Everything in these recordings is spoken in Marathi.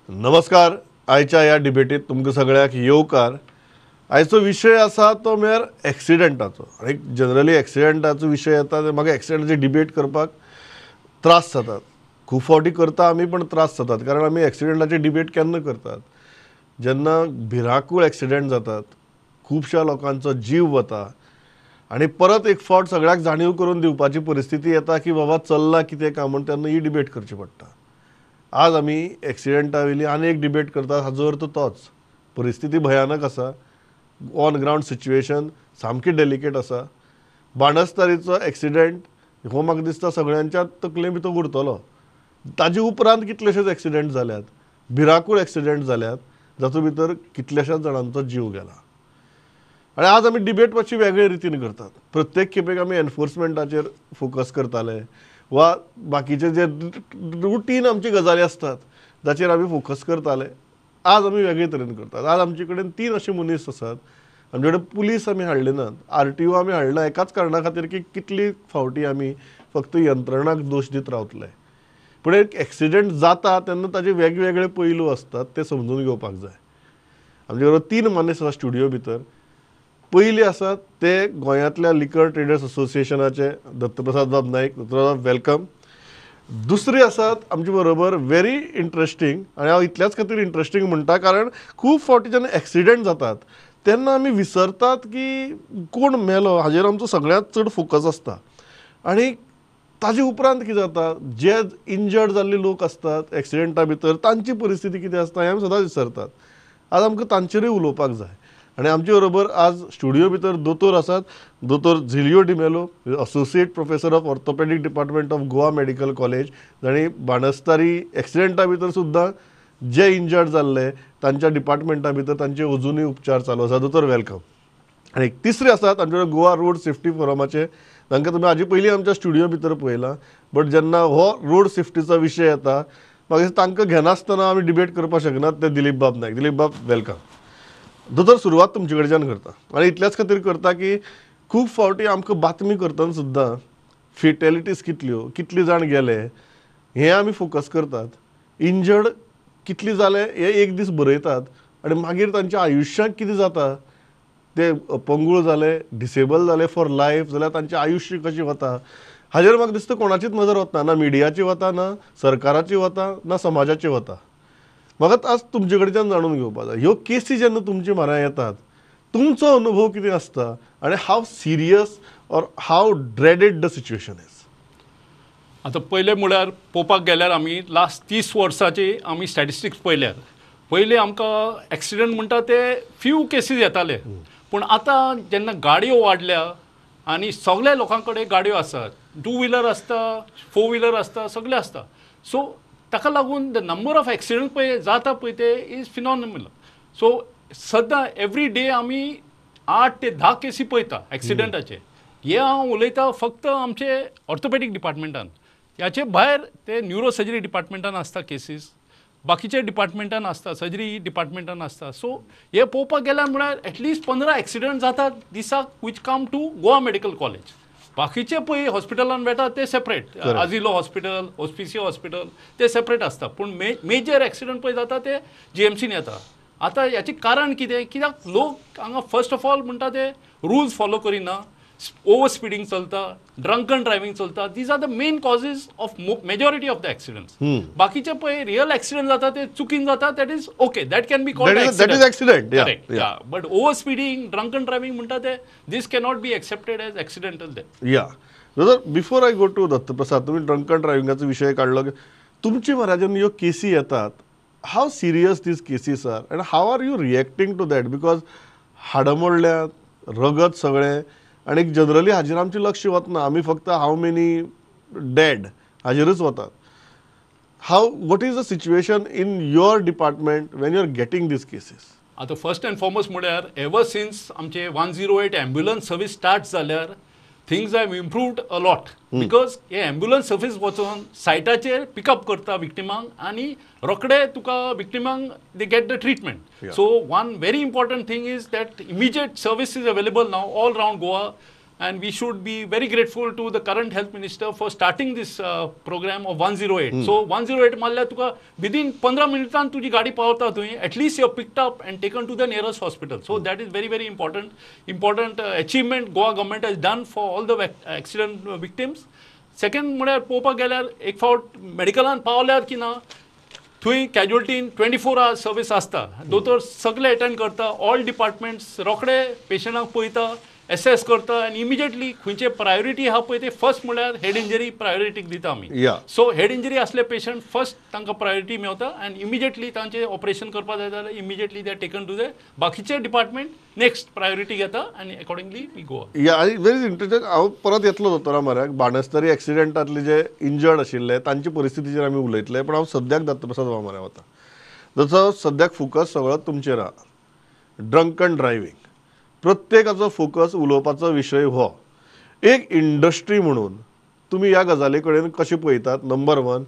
नमस्कार. आयच्या ह्या डिबेटीत तुमकां सगळ्याक येवकार. आयचो विशय आसा तो म्हळ्यार एक्सिडेंटाचो. आनी जनरली एक्सिडेंटाचो विशय येता ते म्हाका एक्सिडेंटाची डिबेट करपाक त्रास जातात. खूब फावटी करता आमी, पण त्रास जातात कारण आमी एक्सिडेंटाची डिबेट केन्ना करतात जेन्ना भिरांकूळ एक्सिडेंट जातात, खुबश्या लोकांचो जीव वता आनी परत एक फावट सगळ्याक जाणीव करून दिवपाची परिस्थिती येता की बाबा चल्लां कितें काय म्हूण तेन्ना ही डिबेट करची पडटा. आज आमी एक्सिडेंटा वयली आनी एक डिबेट करतात. हाजो अर्थ तोच. परिस्थिती भयानक आसा. ऑन ग्रावंड सिच्युएशन सामकी डेलिकेट आसा. बाणस्तारीचो एक्सिडेंट हो म्हाका दिसता सगळ्यांच्या तकले भितर उरतलो. ताजे उपरांत कितलेशेच एक्सिडेंट जाल्यात, भिरांकूळ एक्सिडेंट जाल्यात, जातूंत भितर कितल्याशाच जाणांचो जीव गेला. आनी आज आमी डिबेट मातशी वेगळे रितीन करतात. प्रत्येक खेपेक आमी एनफोर्समेंटाचेर फोकस करताले वा बाकीचे जे रुटीन आमची गजाली असतात जाचेर आमी फोकस करताले, आज आमी वेगळे तरेन करतात. आज आमचे कडेन 3 अशे मनीस आसात. आमचे कडेन पुलीस आमी हाडले नात, RTO आमी हाडना एकाच कारणां खातीर की कितली फावटी आमी फक्त यंत्रणाक दोश दित रावतले. पूण एक एक्सिडेंट जाता तेन्ना ताजे वेगवेगळे पैलू असतात, ते समजून घेवपाक जाय. आमचे बरोबर 3 मनीस आसा स्टुडियो भितर. पयले आसात ते गोंयांतल्या लिकर ट्रेडर्स असोसिएशनाचे दत्तप्रसाद बाब नायक. दत्तप्रसाद वेलकम. दुसरे आसात आमचे बरोबर व्हेरी इंट्रस्टींग, आनी हांव इतल्याच खातीर इंट्रस्टींग म्हणटा कारण खूब फावटी जेन्ना एक्सिडेंट जातात तेन्ना आमी विसरतात की कोण मेलो हाजेर आमचो सगळ्यांत चड फोकस आसता. आनी ताजे उपरांत कितें जाता, जे इंजर्ड जाल्ले लोक आसतात एक्सिडेंटा भितर तांची परिस्थिती कितें आसता हें आमी सदांच विसरतात. आज आमकां तांचेरूय उलोवपाक जाय. आनी आमचे बरोबर आज स्टुडियो भितर दोतोर आसात. दोतोर Zilio D'Mello, associate professor of orthopedic department of Goa medical college, जाणी बाणस्तारी एक्सिडेंटा भितर सुद्दां जे इंजर्ड जाल्ले तांच्या डिपार्टमेंटा भितर तांचे अजुनूय उपचार चालू आसा. दोतोर वेलकम. आनी एक तिसरे आसात आमचे गोवा रोड सेफ्टी फोरमाचे. तांकां तुमी हाजे पयलीं आमच्या स्टुडियो भितर पळयलां, बट जेन्ना हो रोड सेफ्टीचो विशय येता म्हाका दिसता तांकां घेनासतना आमी डिबेट करपाक शकनात ते दिलीप बाब नायक. दिलीप बाब वेलकम. दोतोर सुरवात तुमचे कडच्यान करता. आनी इतल्याच खातीर करता की खूब फावटी आमकां बातमी करतना सुद्दां फेटेलिटीज कितली जाण गेले हें आमी फोकस करतात. इंजर्ड कितली जाले हे एक दीस बरयतात आनी मागीर तांच्या आयुश्यांत कितें जाता, ते अपंगूळ जाले, डिसेबल जाले फॉर लायफ जाल्यार तांचें आयुश्य कशें वता हाजेर म्हाका दिसता कोणाचीच नजर वतना. ना मिडियाची वता, ना सरकाराची वता, ना समाजाची वता. म्हाका आज तुमचे कडच्यान जाणून घेवपाक जाय, ह्यो केसी जेन्ना तुमचे म्हऱ्यांत येतात तुमचो अनुभव कितें आसता आनी how serious or how dreaded the situation is. आतां पयलें म्हळ्यार पळोवपाक गेल्यार आमी लास्ट 30 वर्सांची आमी स्टॅटिस्टिक्स पळयल्यार पयलीं आमकां एक्सिडेंट म्हणटा ते फ्यू केसीस येताले. पूण आतां जेन्ना गाडयो वाडल्या आनी सगळ्या लोकां कडेन गाडयो आसात, 2 व्हिलर आसता, 4 व्हिलर आसता, सगळे आसता. सो ताका लागून द नंबर ऑफ एक्सिडेंट पळय जाता पळय ते इज फिनॉमिनल. सो सद्दां एवरी डे आमी 8 ते 10 केसी पळयता एक्सिडेंटाचे. हे हांव उलयतां फक्त आमचे ऑर्थोपेडीक डिपार्टमेंटान. ह्याचे भायर ते न्यूरो सर्जरी डिपार्टमेंटान आसता केसीस, बाकीच्या डिपार्टमेंटान आसता, सर्जरी डिपार्टमेंटान आसता. सो हे पळोवपाक गेल्यार म्हळ्यार एटलिस्ट 15 एक्सिडेंट जातात दिसाक which come to Goa medical college. बाकीचे पळय हॉस्पिटलान वेतात ते separate, Asilo hospital, Hospicio hospital ते सेपरेट आसता. पूण मेजर एक्सिडेंट पळय जाता ते GMCन येता. आतां ह्याचें कारण कितें, कित्याक लोक हांगा फर्स्ट ऑफ ऑल म्हणटा ते रुल्स फॉलो करिना, ओवर स्पिडींग चलता, ड्रंकन ड्रायव्हिंग चलता. These are the main causes of majority of the accidents. बाकीचे पळय रियल एक्सिडेंट जाता ते चुकीन जाता, that is okay, that can be called accident. But over speeding, drunken driving म्हणटा ते these cannot be accepted as accidental death. Before I go to Dattaprasad, तुम्ही ड्रंकन ड्रायव्हिंगाचो विशय काढलो. तुमची म्हऱ्यान जेन्ना ह्यो केसी येतात, how serious these cases are and how are you reacting to that? Because हाडां मोडल्यात, रगत सगळें, आनी जनरली हाजेर आमचें लक्ष वतना. आमी फक्त हाव मेनी डेड हाजेरूच वतात. How what is the situation in your department when you are getting these cases? आतां फर्स्ट अँड फॉरमोस्ट म्हळ्यार एवर सिन्स आमचे 108 एम्ब्युलन्स सर्वीस स्टार्ट जाल्यार things have improved a lot. Because हे एम्ब्युलन्स सर्वीस वचून सायटाचेर पिकअप करता विक्टिमांक आनी रोखडे तुका विक्टिमांक they get the treatment. So one very important thing is that immediate service is available now all round Goa. and we should be very grateful to the current health minister for starting this program of 108. So 108 मारल्यार तुका within 15 मिनिटांत तुजी गाडी पावता थंय, at least you're picked up and taken to the nearest hospital. So that is very, very important achievement Goa government has done for all the accident victims. Second म्हळ्यार पळोवपाक गेल्यार एक फावट मेडिकलान पावल्यार की ना थंय कॅज्युअलिटीन 24 hours सर्वीस आसता. दोतोर सगळे अटेंड करता, ऑल डिपार्टमेंट्स रोखडे पेशंटाक पळयता, एसेस करता आनी इमिजिएटली खंयचे प्रायोरिटी आहा पळय ते फर्स्ट म्हळ्यार हेड इंजरी प्रायोरिटीक दिता आमी. सो हेड इंजरी असले पेशंट फर्स्ट तांकां प्रायोरिटी मेळता आनी इमिजिएटली तांचे ऑपरेशन करपाक जाय जाल्यार immediately they are taken to the बाकीचे डिपार्टमेंट नेक्स्ट प्रायोरिटी घेता आनी अकॉर्डिंगली वी गो. आनी व्हेरी इंटरेस्टिंग. हांव परत येतलो दोतोरा म्हऱ्याक बाणस्तारी एक्सिडेंटांतले जे इंजर्ड आशिल्ले तांचे परिस्थितीचेर आमी उलयतले, पण हांव सद्याक दत्तप्रसाद बाब म्हऱ्या वता. जसो सद्याक फोकस सगळो तुमचेर आहा, ड्रंकन ड्रायव्हिंग. प्रत्येकाचो फोकस उलोवपाचो विशय हो. एक इंडस्ट्री म्हणून तुमी ह्या गजाली कडेन कशें पळयतात? नंबर वन,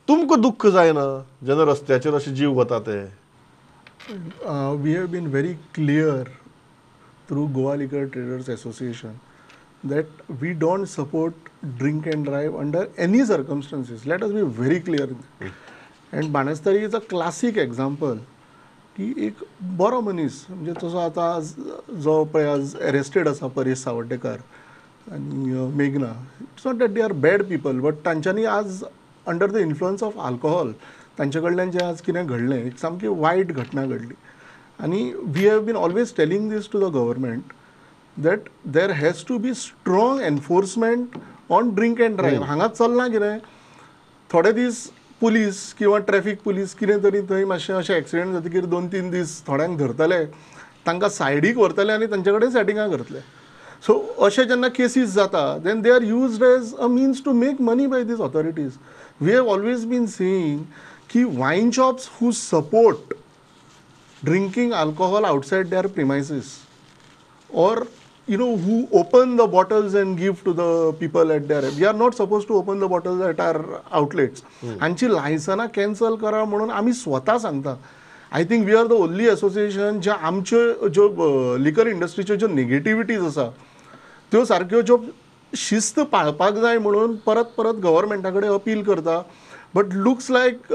तुमकां दुख्ख जायना जेन्ना रस्त्याचेर अशे जीव वता ते? We have been very clear through Goa Liquor Traders Association that we don't support drink and drive under any circumstances. Let us be very clear. And Banastari is a classic example. की एक बरो मनीस म्हणजे तसो आतां जो पळय आज एरेस्टेड आसा परेश सावड्डेकर आनी मेघना, it's not that they are bad people, but तांच्यांनी आज under the influence of alcohol तांचे कडल्यान जें आज कितें घडलें, एक सामकी वायट घटना घडली. आनी we have been always telling this to the government that there has to be strong enforcement on drink and drive. हांगा चलना कितें, थोडे दीस पुलीस किंवा ट्रॅफिक पुलीस कितें तरी थंय मातशें अशें एक्सिडेंट जातकीर 2-3 दीस थोड्यांक धरतले, तांकां सायडीक व्हरतले आनी तांचे कडेन सेटिंगां करतले. सो अशें जेन्ना केसीस जाता then they are used as a means to make money by these authorities. We have always been saying की wine shops who support drinking alcohol outside their premises or who open the bottles and give to the people at their, we are not supposed to open the bottles at our outlets. हांची लायसनां कॅन्सल करा म्हणून आमी स्वता सांगता. I think we are the only association ज्या आमच्यो ज्यो लिकर इंडस्ट्रीच्यो ज्यो नेगेटिविटीज आसा त्यो सारक्यो ज्यो शिस्त पाळपाक जाय म्हणून परत परत गव्हर्मेंटा कडेन अपील करता. But looks like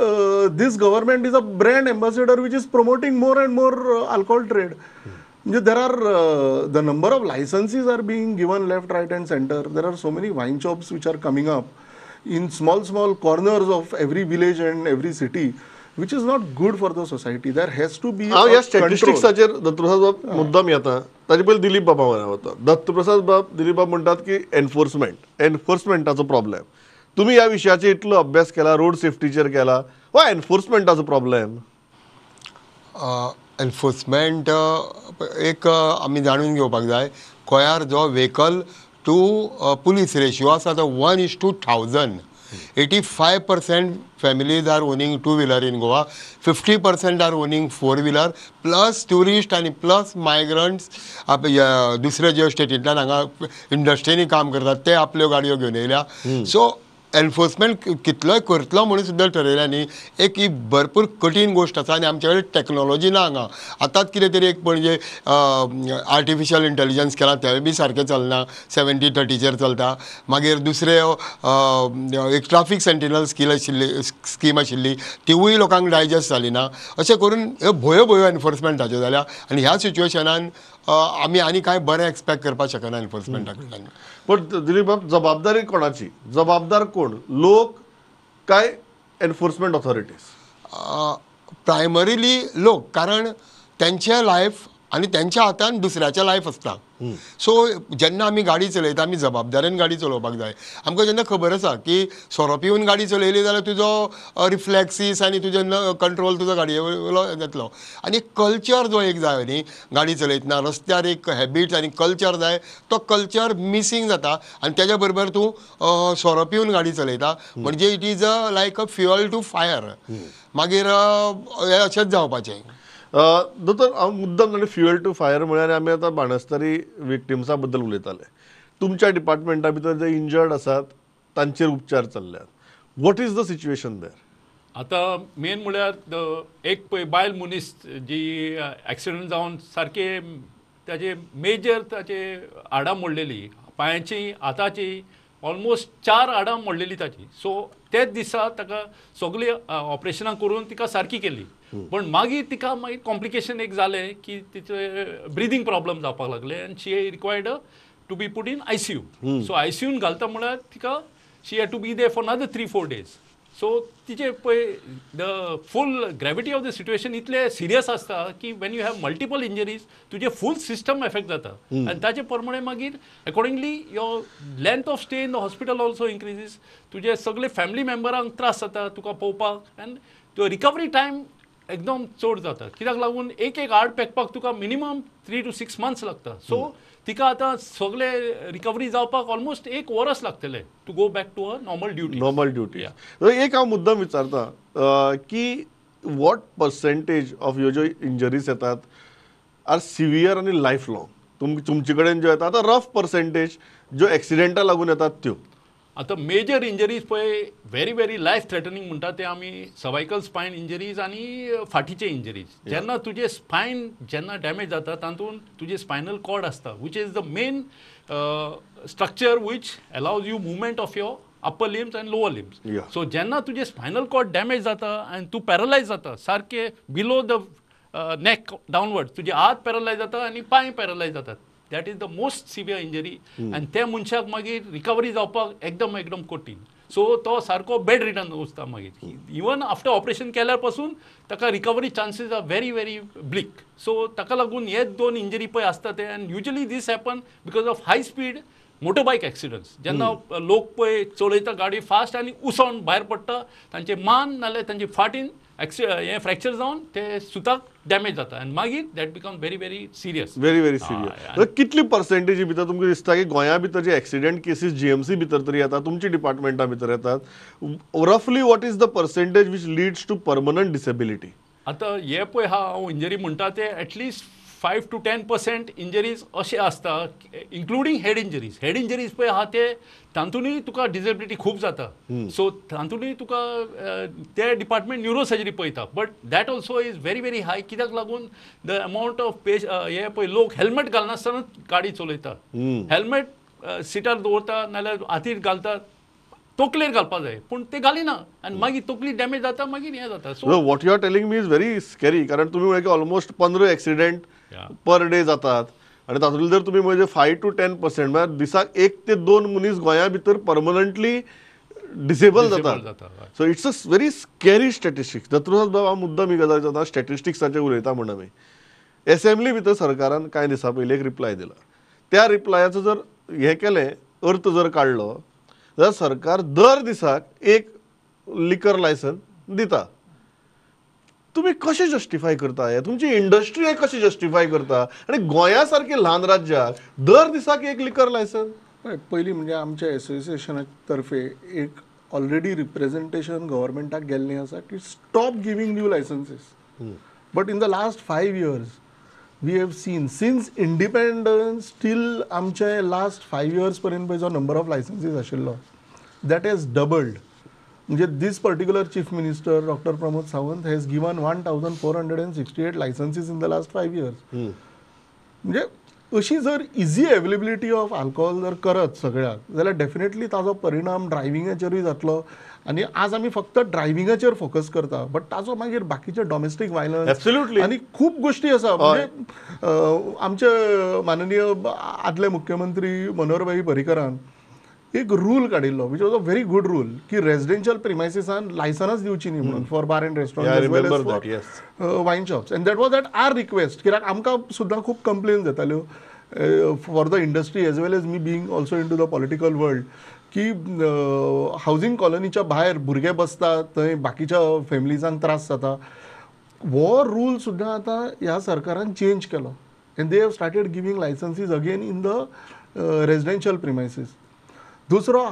this government is a brand ambassador which is promoting more and more alcohol trade. म्हणजे there are the number of licenses are being given left, right and center. There are so many wine shops which are coming up in small corners of every village and every city, which is not good for the society. There has to be या स्टॅटिस्टिक्साचेर दत्तप्रसाद बाब मुद्दाम येता. ताचे पयलीं दिलीप बाबा म्हऱ्या वता. दत्तप्रसाद बाब, दिलीप बाब म्हणटात की एनफोर्समेंटाचो प्रॉब्लेम. तुम्ही ह्या विशयाचेर इतलो अभ्यास केला, रोड सेफ्टीचेर केला, वा एनफोर्समेंटाचो प्रॉब्लेम? एनफोर्समेंट एक आमी जाणून घेवपाक जाय. गोंयार जो व्हेकल टू पुलीस रेशियो आसा तो 1:1000. 85% families are owning 2-wheeler in Goa, 50% are owning 4-wheeler, plus tourist आनी प्लस मायग्रंट्स दुसरे जे स्टेटींतल्यान हांगा इंडस्ट्रीनी काम करतात ते आपल्यो गाडयो घेवन येयल्या. सो एनफोर्समेंट कितलोय करतलो म्हणून सुद्दां ठरयल्यांनी एक ही भरपूर कठीण गोश्ट आसा. आनी आमचे कडेन टॅक्नोलॉजी ना हांगा. आतांच कितें तरी एक म्हणजे आर्टिफिशियल इंटेलिजन्स केला तेंय बी सारकें चलना, 70-30चेर चलता. मागीर दुसरे एक ट्राफीक सेंटिनल स्कीम आशिल्ली तिवूय लोकांक डायजेस्ट जाली ना. अशें करून भंयो एनफोर्समेंटाच्यो जाल्या. आनी ह्या सिच्युएशनान आमी आनी कांय बरें एक्सपेक्ट करपाक शकना एनफोर्समेंटा कडल्यान. पण दिलीप बाब, जबाबदारी कोणाची? जबाबदार कोण, लोक काय एनफोर्समेंट ऑथॉरिटीज? प्रायमरीली लोक, कारण त्यांचे लायफ आनी त्यांच्या हातान दुसऱ्याचें लायफ आसता. सो जेन्ना आमी गाडी चलयता आमी जबाबदारेन गाडी चलोवपाक जाय. आमकां जेन्ना खबर आसा की सोरो पिवन गाडी चलयली जाल्यार तुजो रिफ्लॅक्सीस आनी तुजें कंट्रोल तुजो गाडये वयलो जातलो. आनी कल्चर जो एक जाय न्ही गाडी चलयतना, रस्त्यार एक हॅबिट्स आनी कल्चर जाय, तो कल्चर मिसींग जाता. आनी तेज्या बरोबर तूं सोरो पिवन गाडी चलयता म्हणजे it is like a fuel to fire. मागीर हें अशेंच जावपाचें. दोतोर, हांव मुद्दम म्हणजे फ्युएल टू फायर म्हळ्यार आमी आतां बाणस्तारी विक्टिम्सा बद्दल उलयताले. तुमच्या डिपार्टमेंटा भितर जे इंजर्ड आसात तांचेर उपचार चल्ल्यात. वॉट इज द सिच्युएशन देर? आतां मेन म्हळ्यार एक पळय बायल मनीस जी एक्सिडेंट जावन सारके ताचे मेजर ताचे हाडां मोडलेली, पांयाची हाताची ऑलमोस्ट 4 हाडां मोडलेली ताची. सो तेच दिसा ताका सगळी ऑपरेशनां करून तिका सारकी केली. पण मागीर तिका मागीर कॉम्प्लिकेशन एक जालें की तिचे ब्रिदींग प्रॉब्लम जावपाक लागले आनी she required to be put in ICU. So ICUन घालता म्हळ्यार तिका she had to be there for another 3-4 days. So तिचे पळय the full gravity of the situation इतले सिरियस आसता की when you have multiple injuries तुजे फूल सिस्टम एफेक्ट जाता आनी ताचे प्रमाणे मागीर accordingly your length of stay in the hospital also increases. तुजे सगळे फॅमिली मेंबरांक त्रास जाता तुका पळोवपाक आनी तो रिकवरी टायम एकदम चड जाता. कित्याक लागून एक हाड पेकपाक तुका मिनिमम 3 to 6 months लागता. सो तिका आतां सगळे रिकवरी जावपाक ऑलमोस्ट 1 वर्स लागतले to go back to a normal duty. एक हांव मुद्दम विचारता की वॉट पर्सेंटेज ऑफ ह्यो ज्यो इंजरीज येतात आर सिवियर आनी लायफ लॉंग. तुमचे कडेन ज्यो येता आतां रफ पर्सेंटेज ज्यो एक्सिडेंटा लागून येतात त्यो. आतां मेजर इंजरीज पळय व्हेरी लायफ थ्रेटनिंग म्हणटा ते आमी सर्वायकल स्पायन इंजरीज आनी फाटीचे इंजरीज. जेन्ना तुजे स्पायन जेन्ना डॅमेज जाता तातूंत तुजे स्पायनल कॉर्ड आसता which is the main structure which allows you movement of your upper limbs and lower limbs. So जेन्ना तुजे स्पायनल कॉर्ड डॅमेज जाता आनी तूं पॅरलायज जाता सारके बिलो द नेक डावनवर्ड तुजे हात पॅरलायज जाता आनी पांय पॅरलायज जातात. That is the most severe injury आनी त्या मनशाक मागीर रिकवरी जावपाक एकदम कठीण. सो तो सारको बेड रिडन वचता मागीर. इवन आफ्टर ऑपरेशन केल्यार पासून ताका recovery chances are very bleak. So ताका लागून हे 2 इंजरी पळय आसता ते आनी usually these happen because of high speed motorbike accidents. जेन्ना लोक पळय चलयता गाडी फास्ट आनी उसोन भायर पडटा तांचे मान नाल्यार तांचे फाटीन हे फ्रॅक्चर जावन ते सुताक डॅमेज जाता आनी मागीर that become very serious. Very serious. कितली पर्सेंटेजी भितर तुमकां दिसता की गोंया भितर जे एक्सिडेंट केसीस GMC भितर तरी येतात तुमच्या डिपार्टमेंटा भितर येतात रफली what is the percentage which leads to permanent disability. आतां हे पळय हांव इंजरी म्हणटा ते एटलिस्ट 5 to 10% इंजरीज अशे आसता including head injuries. Head injuries पळय आहा ते तातूंतय तुका डिसेबिलिटी खूब जाता. सो तातूंतय तुका ते डिपार्टमेंट न्यूरो सर्जरी पळयता but that also is very high. कित्याक लागून द अमावंट ऑफ हे पळय लोक हेल्मेट घालनासतना गाडी चलयता. हेल्मेट सिटार दवरता नाल्यार हातीर घालतात तकलेर घालपाक जाय पूण ते घालिना आनी मागीर तकली डॅमेज जाता मागीर हें जाता. So what you are telling me is very scary. कारण तुम्ही म्हळें की ऑलमोस्ट 15 एक्सिडेंट पर डे जातात आनी तातूंतले जर तुमी म्हणजे 5 to 10% म्हळ्यार दिसाक 1 ते 2 मनीस गोंया भितर परमनंटली डिसेबल जातात. So it's a very scary statistics. Datrunath बाब हांव मुद्दम ही गजाल जाता स्टॅटिस्टिक्साचेर उलयता म्हण आमी एसेंब्ली भितर सरकारान कांय दिसा पयलीं एक रिप्लाय दिला. त्या रिप्लायाचो जर हें केलें अर्थ जर काडलो जाल्यार सरकार दर दिसाक एक लिकर लायसन दिता. तुम्ही कशें जस्टिफाय करता हे तुमची इंडस्ट्री कशी जस्टिफाय करता आनी गोंया सारके ल्हान राज्याक दर दिसाक एक लिकर लायसन. पयलीं म्हणजे आमच्या एसोसिएशना तर्फे एक ऑलरेडी रिप्रेझेंटेशन गव्हर्मेंटाक गेल्लें आसा की stop giving new licences. But in the last 5 years we have seen since independence till आमचे लास्ट 5 years पर्यंत जो नंबर ऑफ लायसन्सीस आशिल्लो दॅट हॅज डबल्ड. म्हणजे this particular chief minister doctor Pramod Sawant has given 1468 licences in the last 5 years. म्हणजे अशी जर इजी अवेलेबिलिटी ऑफ अल्कोहोल जर करत सगळ्याक जाल्यार डेफिनेटली ताजो परिणाम ड्रायव्हिंगाचेरूय जातलो. आनी आज आमी फक्त ड्रायव्हिंगाचेर फोकस करता बट ताजो मागीर बाकीचे डॉमेस्टीक वायलन्स आनी खूब गोश्टी आसा. म्हणजे आमचे माननीय आदले मुख्यमंत्री मनोहरभाई पर्रीकरान एक रूल काडिल्लो which was a very good rule की रेजिडेंशियल प्रिमायसिसान लायसनच दिवची न्ही म्हणून for bar and restaurant wine shops and that was at our request. कित्याक आमकां सुद्दां खूब कंप्लेन्स येताल्यो for the industry as well as me being also into the political world की हावजींग कॉलनीच्या भायर भुरगे बसतात थंय बाकीच्या फॅमिलीजांक त्रास जाता. हो रूल सुद्दां आतां ह्या सरकारान चेंज केलो and they have started giving licences again in the residential premises. दुसरो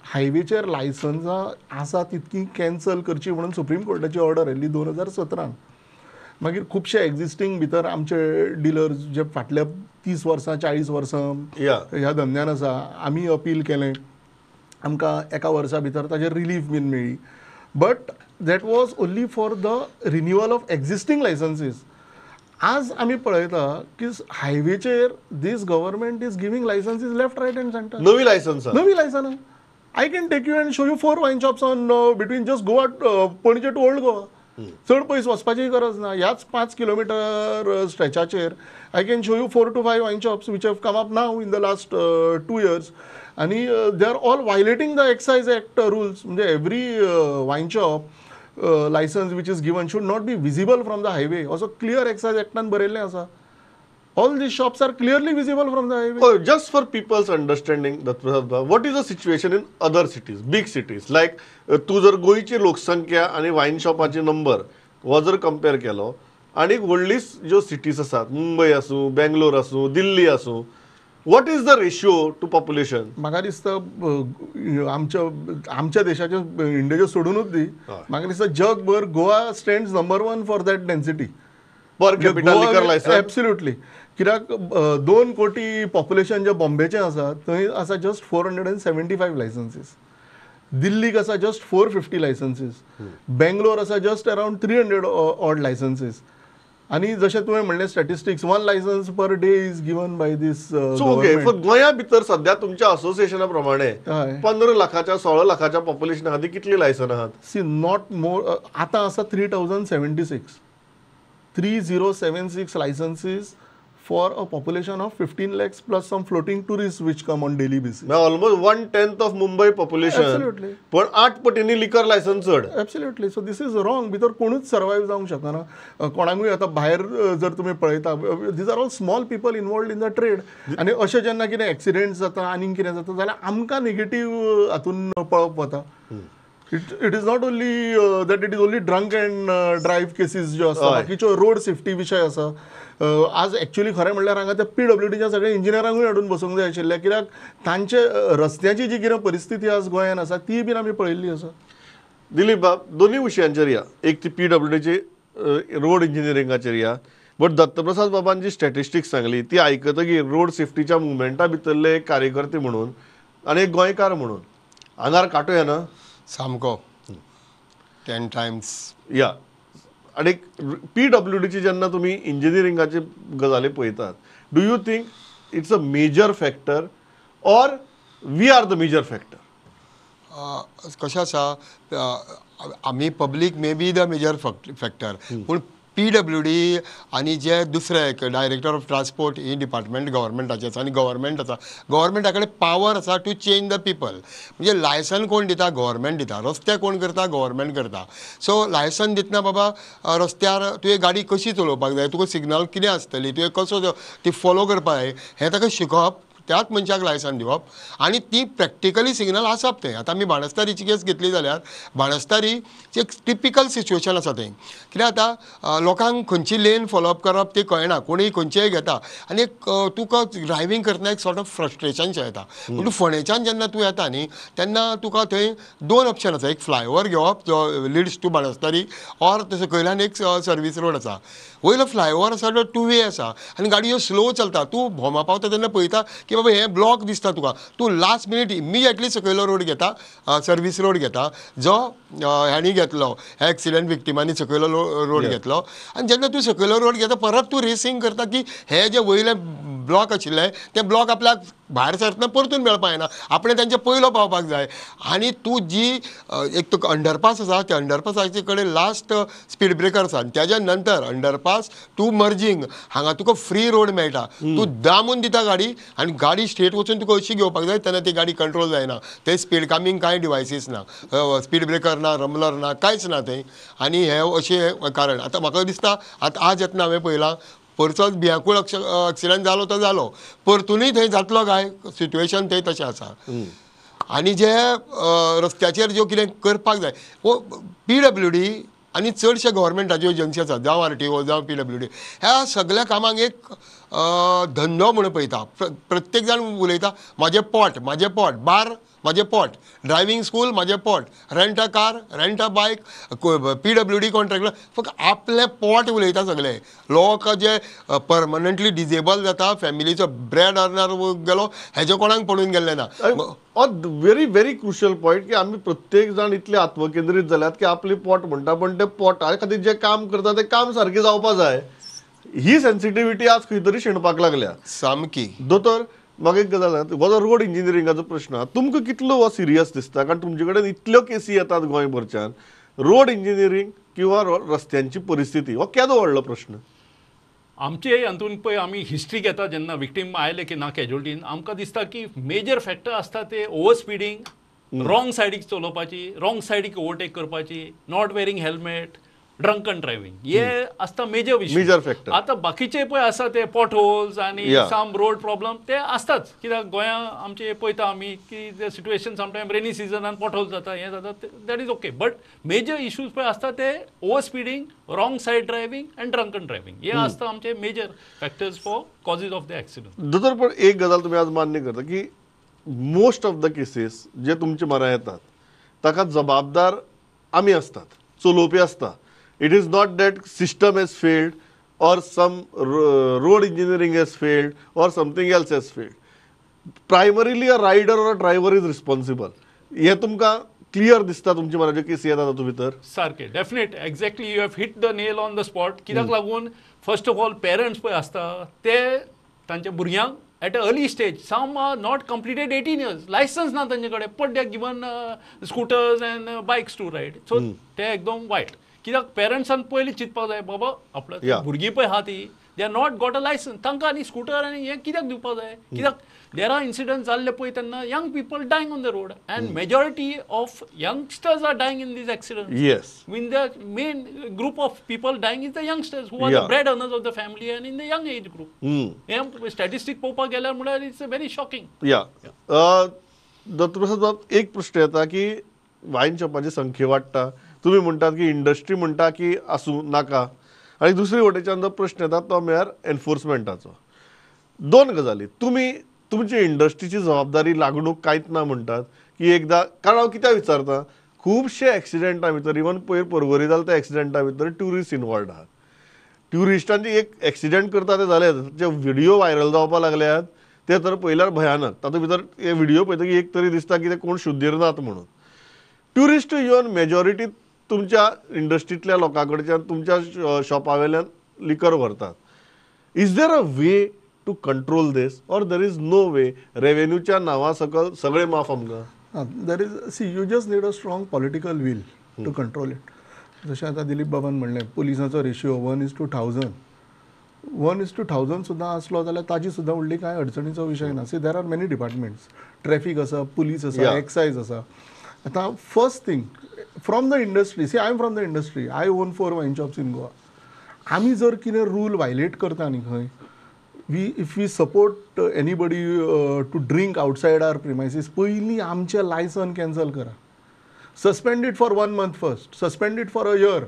हायवेचेर लायसन्सां आसा तितकी कॅन्सल करची म्हणून सुप्रीम कोर्टाची ऑर्डर आयिल्ली 2017. मागीर खुबशे एक्झिस्टींग भितर आमचे डिलर्स जे फाटल्या 30 वर्सां 40 वर्सां ह्या धंद्यान आसा आमी अपील केलें आमकां एका वर्सा भितर ताजेर रिलीफ बीन मेळ्ळी. But that was only for the renewal of existing licences. आज आमी पळयता की हायवेचेर these government is giving licences left right and centre. नवी लायसन्स नवी licence. I can take you and show you 4 wine shops on between just Goa Panaji to old Goa. चड पयस वचपाची गरज ना. ह्याच 5 किलोमिटर स्ट्रेचाचेर I can show you 4 to 5 wine shops which have come up now in the last 2 years. आणि they are all violating the excise act rules. म्हणजे every wine shop licence which is given should not be visible from the highway असो क्लियर एक्सायज एक्टान बरयल्लें आसा. All these shops are clearly visible from the highway. Oh, just for people's understanding, Dattaprasad Bhai, what is the situation in other cities, big cities? Like, तू जर गोयची लोकसंख्या आणि वाईन शॉपाचे नंबर हो जर कंपेअर केलो आणि व्हडली ज्यो सिटीज आसात, मुंबय आसूं, बेंगलोर आसूं, दिल्ली आसूं, what is the ratio to population? म्हाका दिसता आमच्या देशाच्या इंडियाचे सोडूनच दी, म्हाका दिसता जगभर Goa stands number 1 for that density. Per capital लिकर लायसन्स. एब्सोल्युटली. कित्याक 2 कोटी पॉप्युलेशन जे बॉम्बेचें आसा थंय आसा जस्ट 475 लायसन्सीस. दिल्लीक आसा जस्ट 450 लायसन्सीस. बेंगलोर आसा जस्ट अराउंड 300 ऑड लायसन्सीस. आणि जशें तुवें म्हणलें statistics 1 license per day is given by this. So okay, गोंया भितर सध्या तुमच्या असोसिएशना प्रमाणे 15 लाखाच्या 16 लाखाच्या पॉप्युलेशना खातीर कितली लायसन आहात? See not more. आतां आसा 3076. 3076 licenses for a population of 15 lakhs plus some floating tourists which come on daily basis. Almost 1/10 of Mumbai population. Absolutely. पण 8 पटींनी लिकर लायसन्स चड. Absolutely. So this is wrong. भितर कोणूच सर्वाइव जावंक शकना. कोणाकूय आता भायर जर तुम्ही पळयता, these are all small people involved in the trade. आणि अशें जेन्ना कितें एक्सिडेंट्स जाता आनी कितें जाता जाल्यार आमकां नेगेटिव्ह हातून पळप वता. It is not only that it is only drunk and drive cases ज्यो आसा, बाकीच्यो रोड सेफ्टी विशय आसा. आज एक्चुअली खरें म्हणल्यार हांगा त्या PWDच्या सगळ्या इंजिनियरांकूय हाडून बसूंक जाय आशिल्लें. कित्याक तांचे रस्त्याची जी कितें परिस्थिती आज गोंयांत आसा ती बीन आमी पळयल्ली आसा. दिलीप बाब, दोन्ही विशयांचेर या. एक ती PWDची रोड इंजिनियरिंगाचेर या. बट दत्तप्रसाद बाबान जी स्टॅटिस्टिक्स सांगली ती आयकतकीर रोड सेफ्टीच्या मुवमेंटा भितरले एक कार्यकर्ते म्हणून आनी एक गोंयकार म्हणून आंगार कांटो येना. सामको 10 times. या आणि PWDची जेन्ना तुम्ही इंजिनियरिंगाचे गजाली पळयतात, do you think it's a major factor or we are the major factor? कशें आसा, आमी public may be the major factor, पूण PWD आनी जे दुसरे डायरेक्टर ऑफ ट्रान्सपोर्ट ही डिपार्टमेंट गव्हर्मेंटाचे आसा आनी गव्हर्मेंट आसा. गव्हर्मेंटा कडेन पावर आसा टू चेंज द पीपल. म्हणजे लायसन कोण दिता? गव्हर्मेंट दिता. रस्ते कोण करता? गव्हर्मेंट करता. सो लायसन दितना बाबा रस्त्यार तुवें गाडी कशी चलोवपाक जाय, तुका सिग्नल कितें आसतली, तुवें कसो ती फॉलो करपाक जाय हें ताका शिकोवप, त्याच मनशाक लायसन दिवप आणि ती प्रॅक्टिकली सिग्नल आसप. तें आतां आमी बाणस्तारीची केस घेतली जाल्यार बाणस्तारी एक टिपिकल सिच्युएशन आसा तें. कित्याक आतां लोकांक खंयची लेन फॉलोअप करप तें कळना, कोणूय खंयचेय घेता आनी एक तुका ड्रायव्हिंग करतना एक सॉर्ट ऑफ फ्रस्ट्रेशनशें येता. पूण फोंडेच्यान जेन्ना तूं येता न्ही तेन्ना तुका थंय 2 ऑप्शन आसा. एक फ्लायओवर घेवप जो लिड्स टू बाणस्तारी, ऑर तसो कडल्यान एक सर्वीस रोड आसा. वयलो फ्लायओवर आसा तो 2 वे आसा आनी गाडयो स्लो चलता. तूं भोमा पावता तेन्ना पळयता की बाबा हे ब्लॉक दिसता तुका. तूं लास्ट मिनीट इमिजिएटली सकयलो रोड घेता, सर्वीस रोड घेता, जो ह्यांनी घेतलो, एक्सिडेंट विक्टिमांनी सकयलो रोड घेतलो. आनी जेन्ना तूं सकयलो रोड घेता परत तूं रेसिंग करता की हे जे वयले ब्लॉक आशिल्ले ते ब्लॉक आपल्याक भायर सरतना परतून मेळपाक येना, आपणें तांचे पयलो पावपाक जाय. आनी तूं जी एक तुका अंडरपास आसा त्या अंडरपासाचे कडेन लास्ट स्पीड ब्रेकर आसा, त्याच्या नंतर अंडरपास टू मर्जींग हांगा तुका फ्री रोड मेळटा. तूं दामून दिता गाडी आनी गाडी स्ट्रेट वचून तुका अशी घेवपाक जाय तेन्ना ती गाडी कंट्रोल जायना. ते स्पीड कामींग कांय डिवायसीस ना, स्पीड ब्रेकर ना, रमलर ना, कांयच ना थंय. आनी हे अशें कारण. आतां म्हाका दिसता आतां आज येतना हांवें पळयलां परचोच भियाकूळ एक्सिडेंट जालो तो जालो, परतूनय थंय जातलो काय सिच्युएशन थंय तशें आसा. आनी जे रस्त्याचेर ज्यो कितें करपाक जाय PWD आनी चडशे गव्हर्मेंटाच्यो एजन्सी आसात, जावं RTO जावं PWD, ह्या सगळ्या कामांक एक धंदो म्हणून पळयता. प्रत्येक जाण उलयता म्हाजें पोट, म्हाजें पोट, बार म्हाजें पोट, ड्रायव्हिंग स्कूल म्हाजें पोट, rent a car, rent a bike, PWD contractor, फक्त आपलें पोट उलयता सगळे. लोक जे परमनंटली डिजेबल जाता, फॅमिलीचो ब्रेड अर्नर गेलो हेजे कोणाक पडून गेल्लें ना. व्हेरी व्हेरी क्रुशियल पॉयंट की आम्ही प्रत्येक जाण इतले आत्मकेंद्रीत जाल्यात की आपली पोट म्हणटा, पण ते पोटा खातीर जे काम करता ते काम सारकें जावपा जाय. ही सेन्सिटिव्हिटी आज खंय तरी शेणपाक लागल्या. सामकी. दोतोर म्हाका एक गजाल हो जो रोड इंजिनियरिंगाचो प्रश्न आहा तुमकां कितलो हो सिरियस दिसता? कारण तुमचे कडेन इतल्यो केसी येतात गोंयभरच्यान. रोड इंजिनियरिंग किंवा रस्त्यांची परिस्थिती हो केदो व्हडलो प्रश्न? आमचे हातून पळय आमी हिस्ट्री घेता जेन्ना विक्टीम आयले की ना कॅज्युअल्टीन आमकां दिसता की मेजर फॅक्टर आसता ते ओवर स्पिडींग, रॉंग सायडीक चलोवपाची, रॉंग सायडीक ओवरटेक करपाची, not wearing helmet, drunken driving हे आसता मेजर Major factor. आता बाकीचे पळय आसा ते पॉट होल्स आनी Yeah. साम रोड प्रॉब्लम ते आसताच. कित्याक गोंयांत आमचे पळयता आमी की ते सिट्युएशन समटायम रेनी सिजनान पॉट होल्स जाता हें जाता that is okay. But major issues पळय आसता ते overspeeding, wrong side driving and drunken driving हे आसता आमचे major factors for causes of the accident. दोतोर पण एक गजाल तुम्ही आज मान्य करता की मोस्ट ऑफ द केसीस जे तुमचे म्हऱ्या येतात ताका जबाबदार आमी असतात, चलोवपी असता. It is not that system has failed or some road engineering has failed or something else has failed. Primarily a rider or a driver is responsible. हे तुमकां क्लियर दिसता तुमची मनाचे केसी येता तातूंत भितर? सारकें definite exactly you have hit the nail on the spot. कित्याक लागून फर्स्ट ऑफ ऑल पेरंट्स पळय आसता ते तांच्या भुरग्यांक at an early stage, some are not completed 18 years, license ना तांचे कडेन, but they are given scooters and bikes to ride. So ते एकदम वायट. कित्याक पेरंट्सान पयलीं चिंतपाक जाय बाबा आपल्या भुरगीं पळय आहा ती they are not got a licence तांकां आनी स्कूटर आनी हें कित्याक दिवपाक जाय? कित्याक देर आर इन्सिडंट्स जाल्ले पळय तेन्ना young people dying on the road and majority of youngsters are dying in these accidents. Yes. When the main group of people dying is the youngsters who are the bread earners of the family and in the young age group. हे स्टॅटिस्टिक पळोवपाक गेल्यार म्हळ्यार इट्स व्हेरी शॉकिंग. या दत्तप्रसाद बाब, एक प्रश्न येता की वायन शॉपाची संख्या वाडटा, तुम्ही म्हणटात की इंडस्ट्री म्हणटा की आसूं नाका, आनी दुसरे वटेच्यान जो प्रश्न येता तो म्हळ्यार एनफोर्समेंटाचो. दोन गजाली, तुमी तुमची इंडस्ट्रीची जबाबदारी लागणूक कांयच ना म्हणटात की एकदां, कारण हांव कित्याक विचारता, खुबशे एक्सिडेंटा भितर इवन पयर परवरी जाल्या त्या एक्सिडेंटा भितर ट्युरिस्ट इनवॉल्ड आहात. ट्युरिस्टांची एक एक्सिडेंट करता ते जाले, जे व्हिडिओ व्हायरल जावपाक लागल्यात ते तर पयल्यार भयानक. तातूंत भितर हे व्हिडिओ पळयतकीर एक तरी दिसता की ते कोण शुद्धीर नात म्हणून. ट्युरिस्ट येवन मेजॉरिटी तुमच्या इंडस्ट्रींतल्या लोकां कडच्यान तुमच्या शॉपा वयल्यान लिकर व्हरतात. Is there a way to control this or there is no way? रेव्हेन्यूच्या नांवा सकल सगळे माफ आमकां? there is, see, you just need a strong political will to control it. जशें आतां दिलीप बाबान म्हणलें, पुलिसांचो रेशियो 1:1000. 1:1000 सुद्दां आसलो जाल्यार ताजी सुद्दां व्हडली कांय अडचणीचो विशय ना. See, there are many departments, traffic आसा, पुलीस आसा, एक्सायज आसा. आतां first thing from the industry, see, I am from the industry, I own 4 wine shops in Goa. आमी जर कितें रूल वायलेट करता न्ही खंय, if we support anybody to drink outside our premises, पयलीं आमचें लायसन कॅन्सल करा. Suspend it for 1 month first, suspend it for a year,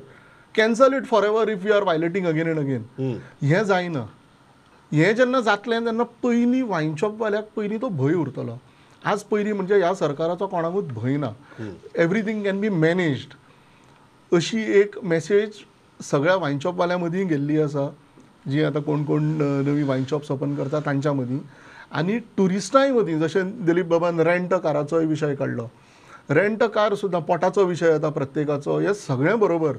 cancel it forever if you are violating again and again. हें जायना. हें जेन्ना जातलें तेन्ना पयलीं वायन शॉपवाल्याक पयलीं तो भंय उरतलो. आज पयलीं म्हणजे ह्या सरकाराचो कोणाकूच भंय ना. Everything can be managed. अशी एक मेसेज सगळ्या वायन शॉपवाल्या मदीं गेल्ली आसा, जी आतां कोण कोण नवी वायन शॉप्स ओपन करता तांच्या मदीं. आनी ट्युरिस्टांय मदीं, जशें दिलीप बाबान रेंट अ काराचोय विशय काडलो, रेंट अ कार सुद्दां पोटाचो विशय येता प्रत्येकाचो, हें सगळें बरोबर.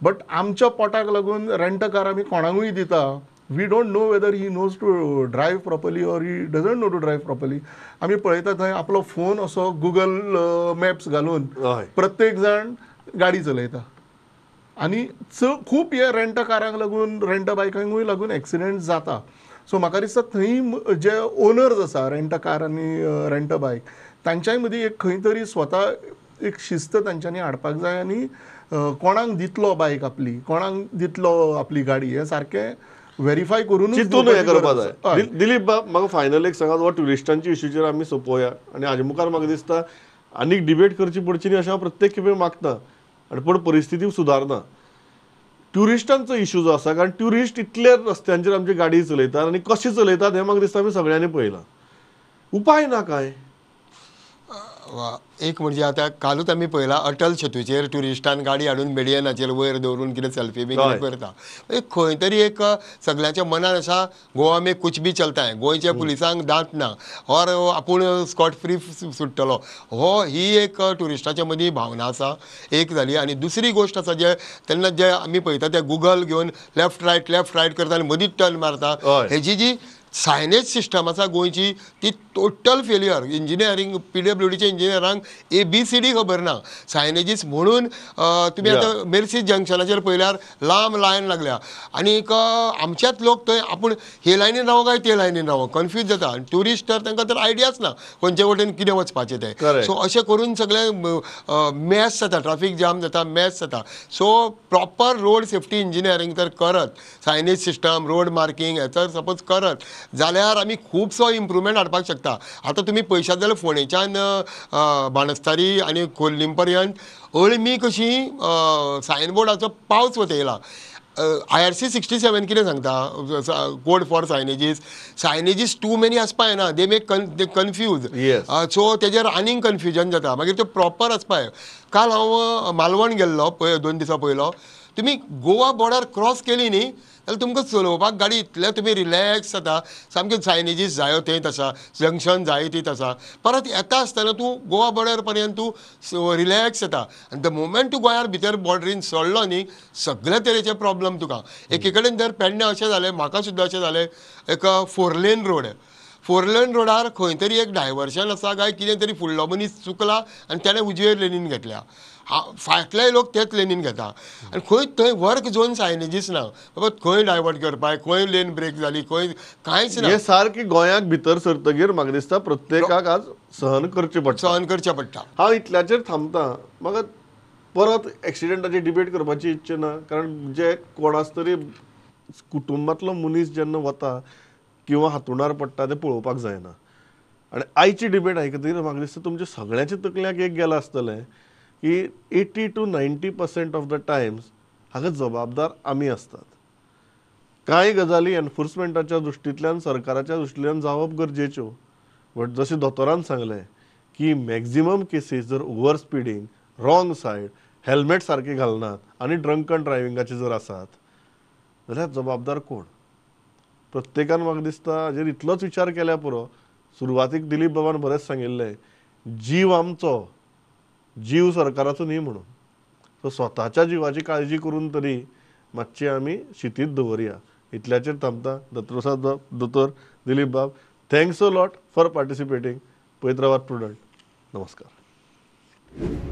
बट आमच्या पोटाक लागून रेंट अ कार आमी कोणाकूय दिता. We don't know whether he knows to drive properly or he doesn't know to drive properly. आमी पळयता थंय आपलो फोन असो गुगल मॅप्स घालून प्रत्येक जाण गाडी चलयता. आनी खूब हे रेंट अ कारांक लागून, रेंट अ बायकांकूय लागून एक्सिडेंट जाता. सो म्हाका दिसता थंय जे ओनर्स आसा रेंट अ कार आनी रेंट अ बायक, तांच्याय मदीं एक खंय तरी स्वता एक शिस्त तांच्यांनी हाडपाक जाय. आनी कोणाक दितलो बायक आपली, कोणाक दितलो आपली गाडी, हें सारकें व्हेरीफाय करून चिंतून हें करपाक जाय. दिलीप बाब, म्हाका फायनल एक सांगात, हो ट्युरिस्टांच्या इश्यूचेर आमी सोंपोवया आनी हाजे मुखार म्हाका दिसता आनीक डिबेट करची पडची न्ही अशें हांव प्रत्येक खेपे मागता. आनी पूण परिस्थिती सुदारना. ट्युरिस्टांचो इश्यू जो आसा, कारण ट्युरिस्ट इतले रस्त्यांचेर आमची गाडी चलयतात आनी कशें चलयतात हें म्हाका दिसता आमी सगळ्यांनी पळयलां. उपाय ना काय? एक म्हणजे आता कालूच आमी पळयला अटल सेतूचेर ट्युरिस्टान गाडी हाडून मिडियनाचेर वयर दवरून कितें सेल्फी बी हय. कितें करता खंय तरी एक सगळ्यांच्या मनान आसा गोवा में कुछ भी चलता है, गोंयच्या पुलिसांक दांत ना ऑर आपूण स्कॉट फ्री सुट्टलो ही एक ट्युरिस्टाच्या मदीं भावना आसा एक जाली. आनी दुसरी गोश्ट आसा तेन्ना जे आमी पळयता ते गुगल घेवन लेफ्ट रायट करता आनी मदींच टर्न मारता हय. हेजी जी सायनेज सिस्टम आसा गोंयची ती टोटल फेल्युअर. इंजिनियरींग PWDच्या इंजिनियरांक ABCD खबर ना सायनेजीस म्हणून तुमी आतां मेर्सी जंक्शनाचेर पळयल्यार लांब लायन लागल्या आनीक आमच्याच लोक थंय आपूण हे लायनीन रावो काय ते लायनीन रावो कन्फ्यूज जाता. ट्युरिस्ट तर तांकां तर आयडियाच ना खंयचे वटेन कितें वचपाचें तें. Correct. सो अशें करून सगळें मॅस जाता, ट्राफीक जाम जाता, मॅस जाता. So proper road safety engineering तर करत, सायनेज सिस्टम, रोड मार्कींग हें सपोज करत जाल्यार आमी खुबसो इम्प्रुवमेंट हाडपाक शकता. आतां तुमी पळयशात जाल्यार फोंडेच्यान बाणस्तारी आनी खोर्लीम पर्यंत अळमी कशी सायनबोर्डाचो पावस वतयला. IRC 67 कितें सांगता कोड फॉर सायनेजीस टू मेनी आसपा जायना, they make confuse. Yes. So तेजेर आनीक कन्फ्युजन जाता. मागीर ते प्रॉपर आसपा जाय. काल हांव मालवण गेल्लो 2 दिसां पयलो. तुमी गोवा बॉर्डर क्रॉस केली न्ही जाल्यार तुमकां चलोवपाक गाडी इतले तुमी रिलॅक्स जाता. सामके सायनेजीस जायो थंयच आसा, जंक्शन जाय थंयच आसा. परत येता आसतना तूं गोवा बॉर्डर पर्यंत तूं रिलॅक्स जाता. आनी द मोमेंट तूं गोंयार भितर बॉर्डरीन सोडलो न्ही सगळे तरेचे प्रॉब्लम तुका. एके कडेन जर पेडणे अशें जालें, म्हाका सुद्दां अशें जालें, एक 4 लेन रोड, 4 लेन रोडार खंय तरी एक डायवर्शन आसा काय कितें तरी फुडलो मनीस चुकला आनी ताणें उजवेर लेनीन घेतल्या. फाटलेय लोक तेच लेनीन घेता आनी खंय थंय वर्क झोन सायनेजीस ना. बाबा खंय डायवर्ट करपाक, खंय लेन ब्रेक जाली, खंय कांयच ना. हे सारकी गोंयाक भितर सरतगीर म्हाका दिसता प्रत्येकाक आज सहन करचें पडटा. सहन करचें पडटा. हांव इतल्याचेर थांबता. म्हाका परत एक्सिडेंटाची डिबेट करपाची इच्छा ना, कारण जे कोणाच तरी कुटुंबातलो मनीस जेन्ना वता किंवा हातुणार पडटा ते पळोवपाक जायना. आनी आयची डिबेट आयकतकीर म्हाका दिसता तुमच्या सगळ्यांच्या तकल्याक एक गेलां आसतलें की 80 to 90% ऑफ द टायम्स हाका जबाबदार आमी असतात. कांय गजाली एनफोर्समेंटाच्या दृश्टींतल्यान सरकाराच्या दृश्टींतल्यान जावप गरजेच्यो. बट जशें दोतोरान सांगलें की मॅक्झिमम केसीस जर over speeding, wrong said, helmet सारके घालनात आनी ड्रंकन ड्रायविंगाचे जर आसात जाल्यार जबाबदार कोण? प्रत्येकान म्हाका दिसता हाजेर इतलोच विचार केल्या पुरो. सुरवातीक दिलीप बाबान बरेंच सांगिल्लें, जीव आमचो, जीव सरकाराचो न्ही म्हणून. सो स्वताच्या जिवाची काळजी करून तरी मातशी आमी शिथीत दवरया. इतल्याचेर थांबता. दोतोर दिलीप बाब, थँक्स अ लॉट फॉर पार्टिसिपेटींग. पळयत रावात प्रुडंट. नमस्कार.